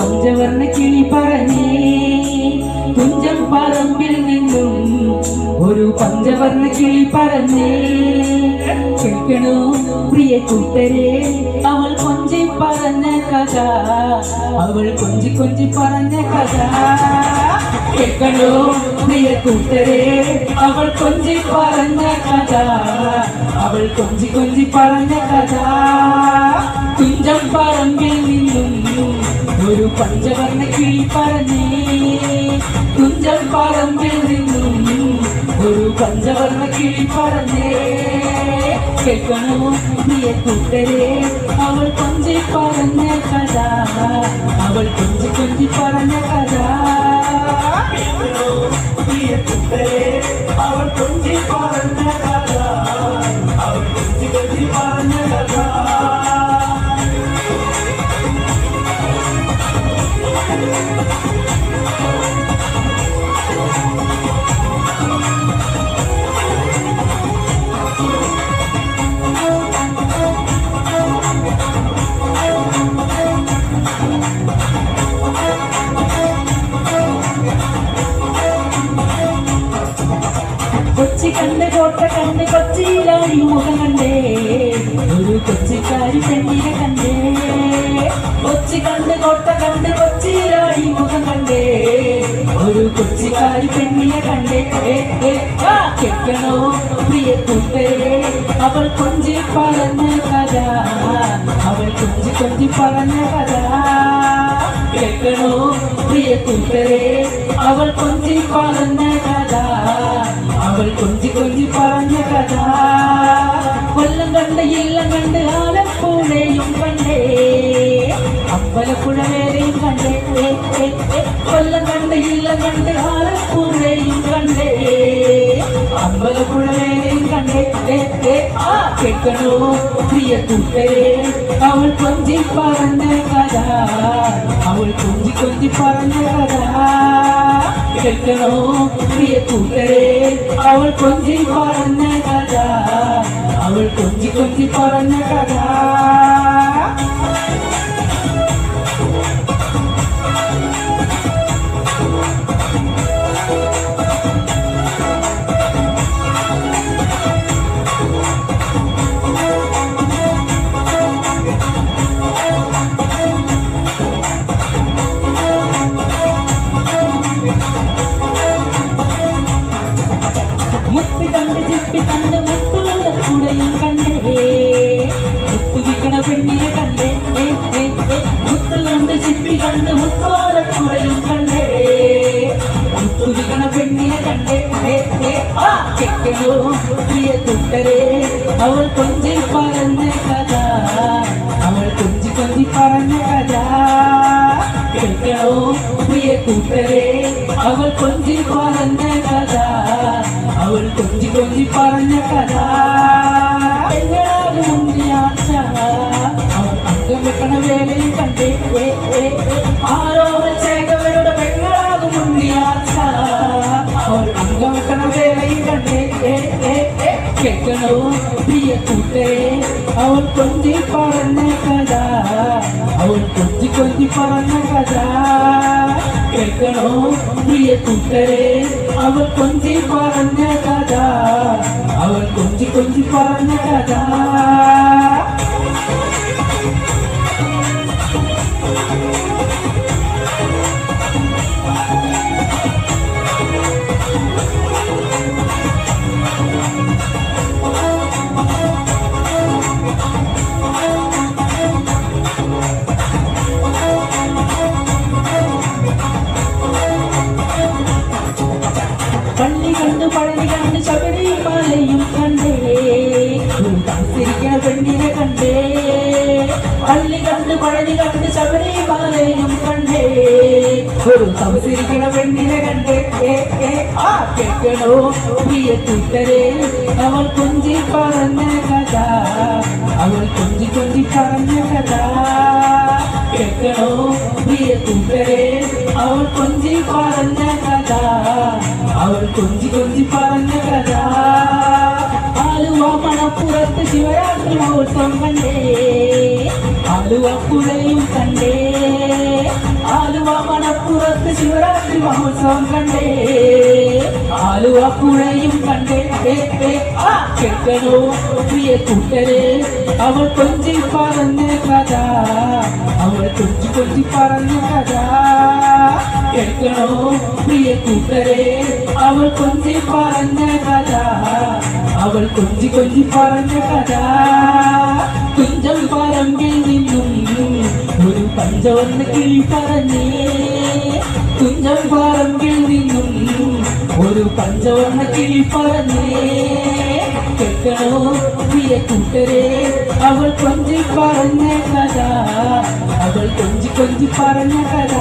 പഞ്ചവർണ്ണ കിളി പറഞ്ഞേ തുഞ്ചൻ പറമ്പിൽ നിന്നും ഒരു പഞ്ചവർണ്ണ കിളി പറഞ്ഞേ കേൾക്കണോ പ്രിയ കൂട്ടരെ അവൾ കൊഞ്ചി പറഞ്ഞ കഥ അവൾ കൊഞ്ചി കൊഞ്ചി പറഞ്ഞ കഥ കേൾക്കണോ പ്രിയ കൂട്ടരെ അവൾ കൊഞ്ചി പറഞ്ഞ കഥ അവൾ കൊഞ്ചി കൊഞ്ചി പറഞ്ഞ കഥ തുഞ്ചൻ പറമ്പിൽ നിന്നും ഒരു പഞ്ചവർണ്ണ കിളി പറഞ്ഞേ തുഞ്ചൻ പറമ്പിൽ നിന്നും ഒരു പഞ്ചവർണ്ണ കിളി പറഞ്ഞേ കേൾക്കണോ പ്രിയ കൂട്ടരെ അവൾ കൊഞ്ചി പറഞ്ഞ കഥ അവൾ കൊഞ്ചി കൊഞ്ചി പറഞ്ഞ കഥ പ്രിയ കൂട്ടരെ അവൾ കൊഞ്ചി പറഞ്ഞ കഥ അവൾ കൊഞ്ചി കൊഞ്ചി പറഞ്ഞ കഥ കൊച്ചി കണ്ട് കോട്ട കണ്ട് കൊച്ചിയിലായി മുഖം കണ്ടേ ഒരു കൊച്ചിക്കാരി പെണ്ണിനെ കണ്ടേ കൊച്ചി കണ്ട് കോട്ട കണ്ട് കൊച്ചിയിലായി മുഖം കണ്ടേ ഒരു കൊച്ചിക്കാരി പെണ്ണിനെ കണ്ടേ കേൾക്കണോ പ്രിയ കൂട്ടരെ അവൾ കൊഞ്ചി പറഞ്ഞ കഥ അവൾ കൊഞ്ചി കൊഞ്ചി പറഞ്ഞ കഥ കേൾക്കണോ പ്രിയ കൂട്ടരെ അവൾ കൊഞ്ചി പറഞ്ഞ കഥ അവൾ കൊഞ്ചി കൊഞ്ചി പറഞ്ഞ കഥ കൊല്ലം കണ്ട് ഇല്ലം കണ്ട് ആലപ്പുഴയും കണ്ടേ അമ്പലപ്പുഴ വേറെയും കണ്ടേ കൊല്ലം കണ്ട് ഇല്ലം കണ്ട് ആലപ്പുഴയും കണ്ടേ അമ്പലപ്പുഴ വേറെയും കണ്ടേ കേൾക്കണോ പ്രിയ കൂട്ടരെ അവൾ കൊഞ്ചി പറഞ്ഞ കഥ അവൾ കൊഞ്ചി കൊഞ്ചി പറഞ്ഞ കഥ കേൾക്കണോ പ്രിയ കൂട്ടരെ അവൾ കൊഞ്ചി പറഞ്ഞ കഥ അവൾ കൊഞ്ചി കൊഞ്ചി പറഞ്ഞ കഥ മുത്ത് കണ്ട് ചിപ്പി കണ്ട് മുത്തുകളുടെ കൂടെയും കണ്ടേ മുത്തു വിൽക്കണ പെണ്ണിനെ കണ്ടേ മുത്ത് കണ്ട് ചിപ്പി കണ്ട് മുത്തോടെ കൂടെയും കണ്ടേ മുത്തു വിൽക്കണ പെണ്ണിനെ കണ്ടേ കേൾക്കണോ പ്രിയ കൂട്ടരെ അവൾ കൊഞ്ചി പറഞ്ഞ കഥ അവൾ കൊഞ്ചി കൊഞ്ചി പറഞ്ഞ കഥ കേൾക്കണോ പ്രിയ കൂട്ടരെ അവൾ കൊഞ്ചി പറഞ്ഞ കഥ അവൾ കൊഞ്ചി കൊഞ്ചി പറഞ്ഞ കഥ മുന്നിയാച്ച അവൾ അംഗം വെക്കണ വേലയും കണ്ടേ ആരോപച്ചേകവരുടെ പെങ്ങളാകും മുന്നിയാച്ച അവൾ അംഗം വെക്കണ വേലയും കണ്ടേ കേൾക്കണോ പ്രിയ കൂട്ടരെ അവൾ കൊഞ്ചി പറഞ്ഞ കഥ അവൾ കൊഞ്ചി കൊഞ്ചി പറഞ്ഞ കഥ കേൾക്കണോ പ്രിയ കൂട്ടരെ അവൾ കൊഞ്ചി പറഞ്ഞ കഥ അവൾ കൊഞ്ചി കൊഞ്ചി പറഞ്ഞ കഥ പള്ളി കണ്ട് പഴനി കണ്ട് ശബരിമലയും കണ്ടേ താമസിരിക്കണ പെണ്ണിനെ കണ്ടേ പള്ളി കണ്ട് പഴനി കണ്ട് ശബരിമലയും കണ്ടേ ഒരു താമസിരിക്കണ പെണ്ണിനെ കണ്ടേ കേൾക്കണോ പ്രിയ കൂട്ടരെ അവൾ കൊഞ്ചി പറഞ്ഞ കഥ അവൾ കൊഞ്ചി കൊഞ്ചി പറഞ്ഞ കഥ കേൾക്കണോ പ്രിയ കൂട്ടരെ അവൾ കൊഞ്ചി പറഞ്ഞ കഥ അവൾ കൊഞ്ചി കൊഞ്ചി പറഞ്ഞ കഥ ആലുവ മണപ്പുറത്ത് ശിവരാത്രി മഹോത്സവം കണ്ടേ ആലുവ പുഴയും കണ്ടേ ആലുവ മണപ്പുറത്ത് ശിവരാത്രി മഹോത്സവം കണ്ടേ ആലുവ പുഴയും കണ്ടേ കേൾക്കണോ പ്രിയ കൂട്ടരെ അവൾ കൊഞ്ചി പറഞ്ഞ കഥ അവൾ കൊഞ്ചി കൊഞ്ചി പറഞ്ഞ കഥ കേൾക്കണോ പ്രിയ കൂട്ടരെ അവൾ കൊഞ്ചി പറഞ്ഞ കഥ അവൾ കൊഞ്ചി കൊഞ്ചി പറഞ്ഞ കഥ കുഞ്ചം പറമ്പിൽ നിന്നും ഒരു പഞ്ചവർണ്ണ കിളി പറഞ്ഞേ കുഞ്ചം പറമ്പിൽ നിന്നും ഒരു പഞ്ചവർണ്ണ കിളി പറഞ്ഞേ കേൾക്കണോ പ്രിയ കൂട്ടരെ അവൾ കൊഞ്ചി പറഞ്ഞ കഥ അവൾ കൊഞ്ചി കൊഞ്ചി പറഞ്ഞ കഥ